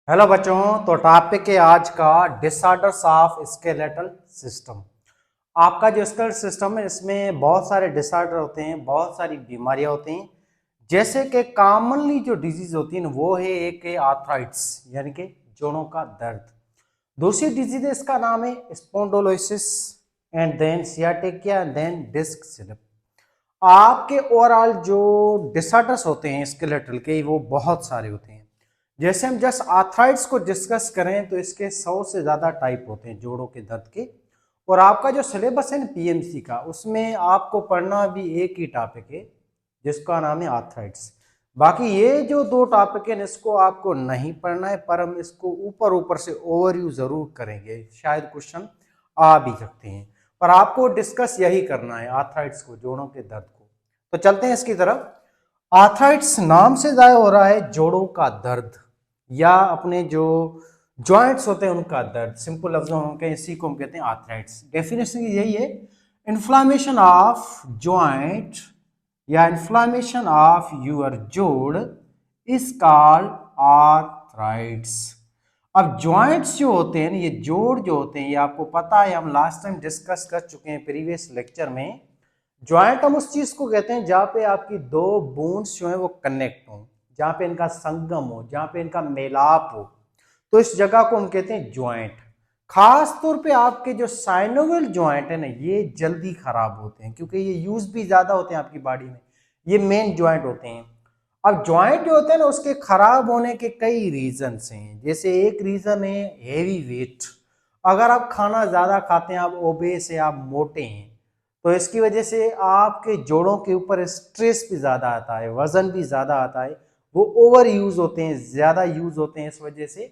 Hello बच्चों। तो topic है आज का डिसऑर्डर्स ऑफ स्केलेटल सिस्टम। आपका जो स्केलेटल सिस्टम है इसमें बहुत सारे डिसऑर्डर होते हैं, बहुत सारी बीमारियां होती हैं। जैसे कि कॉमनली जो डिजीज होती है वो है एक है आर्थराइट्स यानी कि जोड़ों का दर्द। दूसरी डिजीज है इसका नाम है spondylosis and then sciatica and then disc slip. आपके ओवरऑल जो डिसऑर्डर्स होते हैं स्केलेटल के वो बहुत सारे होते हैं। जैसे हम जस्ट आर्थराइट्स को डिस्कस करें तो इसके 100 से ज़्यादा टाइप होते हैं जोड़ों के दर्द के। और आपका जो सिलेबस है ना पीएमसी का उसमें आपको पढ़ना भी एक ही टॉपिक है जिसका नाम है आर्थराइट्स। बाकी ये जो दो टॉपिक है इसको आपको नहीं पढ़ना है, पर हम इसको ऊपर ऊपर से ओवरव्यू जरूर करेंगे, शायद क्वेश्चन आ भी सकते हैं। पर आपको डिस्कस यही करना है आर्थराइट्स को, जोड़ों के दर्द को। तो चलते हैं इसकी तरफ। आर्थराइट्स नाम से जाहिर हो रहा है जोड़ों का दर्द या अपने जो जॉइंट्स होते हैं उनका दर्द। सिंपल लफ्जों में कहें इसी को हम कहते हैं आर्थराइट्स। डेफिनेशन यही है, इन्फ्लामेशन ऑफ जॉइंट या इन्फ्लामेशन ऑफ यूर जोड़ इज कॉल्ड आर्थराइट्स। अब जॉइंट्स जो होते हैं ये जोड़ जो होते हैं ये आपको पता है, हम लास्ट टाइम डिस्कस कर चुके हैं प्रीवियस लेक्चर में। जॉइंट हम उस चीज को कहते हैं जहां पे आपकी दो बोन्स जो है वो कनेक्ट हो, जहां पे इनका संगम हो, जहां पे इनका मेलाप हो, तो इस जगह को हम कहते हैं जॉइंट। खास तौर पे आपके जो साइनोवियल जॉइंट है ना ये जल्दी खराब होते हैं क्योंकि ये यूज भी ज्यादा होते हैं आपकी बॉडी में। ये मेन जॉइंट होते हैं। अब जॉइंट जो होते हैं ना उसके खराब होने के कई रीजंस हैं। जैसे एक रीजन है हेवी वेट। अगर आप खाना ज्यादा खाते हैं, आप ओबेस है, आप मोटे हैं, तो इसकी वजह से आपके जोड़ों के ऊपर स्ट्रेस भी ज्यादा आता है, वजन भी ज्यादा आता है। वो ओवर यूज होते हैं, ज्यादा यूज होते हैं, इस वजह से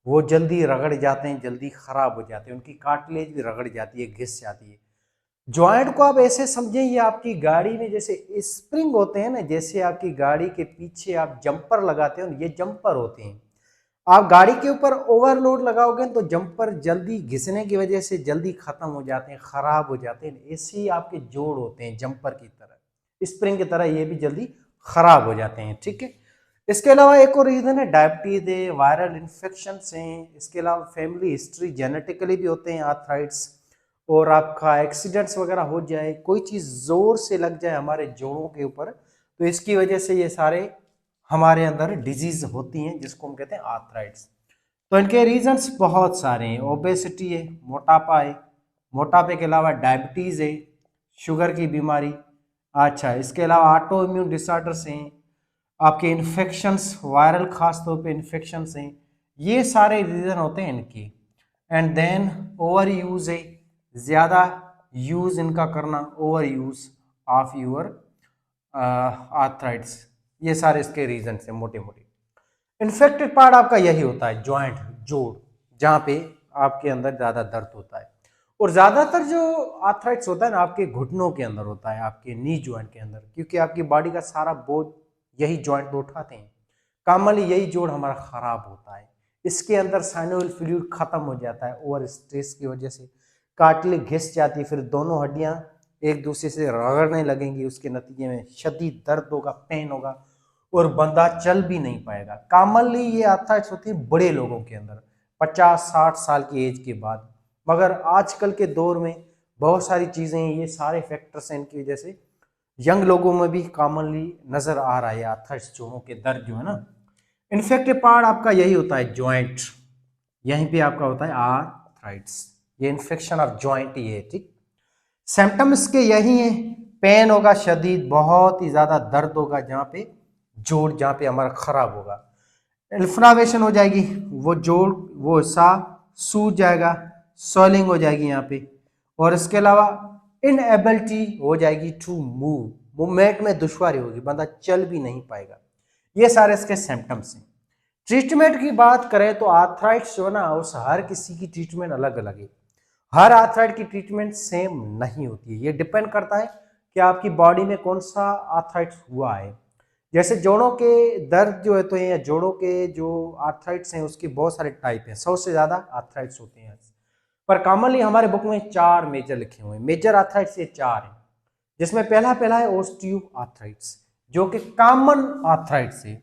वो जल्दी रगड़ जाते हैं, जल्दी खराब हो जाते हैं, उनकी कार्टिलेज भी रगड़ जाती है, घिस जाती है। जॉइंट को आप ऐसे समझें ये आपकी गाड़ी में जैसे स्प्रिंग होते हैं ना, जैसे आपकी गाड़ी के पीछे आप जंपर लगाते हो, ये जंपर होते हैं। आप गाड़ी के ऊपर ओवरलोड लगाओगे तो जंपर जल्दी घिसने की वजह से जल्दी खत्म हो जाते हैं, खराब हो जाते हैं। ऐसे ही आपके जोड़ होते हैं जंपर की तरह, स्प्रिंग की तरह, ये भी जल्दी खराब हो जाते हैं। ठीक है। इसके अलावा एक और रीजन है डायबिटीज है, वायरल इन्फेक्शन हैं। इसके अलावा फैमिली हिस्ट्री, जेनेटिकली भी होते हैं आर्थराइट्स। और आपका एक्सीडेंट्स वगैरह हो जाए, कोई चीज जोर से लग जाए हमारे जोड़ों के ऊपर, तो इसकी वजह से ये सारे हमारे अंदर डिजीज होती हैं जिसको हम कहते हैं आर्थराइट्स। तो इनके रीजंस बहुत सारे हैं। ओबेसिटी है, मोटापा है, मोटापे के अलावा डायबिटीज है, शुगर की बीमारी। अच्छा, इसके अलावा ऑटो इम्यून डिसऑर्डर्स हैं, आपके इन्फेक्शंस, वायरल खास तौर पे इन्फेक्शंस हैं, ये सारे रीजन होते हैं इनके। एंड देन ओवर यूज है, ज़्यादा यूज इनका करना, ओवर यूज ऑफ यूर आर्थराइट्स। ये सारे इसके रीजन है मोटे मोटे। इन्फेक्टेड पार्ट आपका यही होता है जॉइंट, जोड़, जहाँ पे आपके अंदर ज़्यादा दर्द होता है। और ज़्यादातर जो आर्थराइट्स होता है ना आपके घुटनों के अंदर होता है, आपके नी जॉइंट के अंदर, क्योंकि आपकी बॉडी का सारा बोझ यही जॉइंट पे उठाते हैं। कॉमनली यही जोड़ हमारा खराब होता है। इसके अंदर साइनोवियल फ्लूइड खत्म हो जाता है ओवर स्ट्रेस की वजह से, कार्टिलेज घिस जाती है, फिर दोनों हड्डियां एक दूसरे से रगड़ने लगेंगी, उसके नतीजे में शदीद दर्द होगा, पेन होगा और बंदा चल भी नहीं पाएगा। कॉमनली ये आर्थराइट्स होती है बड़े लोगों के अंदर 50-60 साल की एज के बाद, मगर आजकल के दौर में बहुत सारी चीज़ें, ये सारे फैक्टर्स हैं, इनकी वजह से यंग लोगों में भी कॉमनली नजर आ रहा है आर्थराइट्स, जोड़ों के दर्द जो है ना। इन्फेक्टेड पार्ट आपका यही होता है जॉइंट, यहीं पे आपका होता है आर्थराइट्स, ये इन्फेक्शन ऑफ जॉइंट ही है। ठीक। सिम्टम्स के यही है, पेन होगा शदीद, बहुत ही ज्यादा दर्द होगा जहाँ पे जोड़, जहाँ पे हमारा खराब होगा, इन्फ्लामेशन हो जाएगी, वो जोड़ वो हिस्सा सूज जाएगा, स्वेलिंग हो जाएगी यहाँ पे। और इसके अलावा इनएबिलिटी हो जाएगी टू मूव, मूवमेंट में दुश्वारी होगी, बंदा चल भी नहीं पाएगा। ये सारे इसके सिम्टम्स हैं। ट्रीटमेंट की बात करें तो आर्थराइट्स जो है ना उस हर किसी की ट्रीटमेंट अलग अलग है। हर आर्थराइड की ट्रीटमेंट सेम नहीं होती है, ये डिपेंड करता है कि आपकी बॉडी में कौन सा आर्थराइट्स हुआ है। जैसे जोड़ों के दर्द जो है तो ये जोड़ों के जो आर्थराइट्स हैं उसके बहुत सारे टाइप हैं, 100 से ज़्यादा आर्थराइट्स होते हैं। पर कॉमनली हमारे बुक में 4 मेजर लिखे हुए हैं। मेजर आर्थराइट्स ये 4 हैं, जिसमें पहला पहला है ऑस्टियो आर्थराइट्स, जो कि कॉमन आर्थराइट्स है।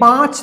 5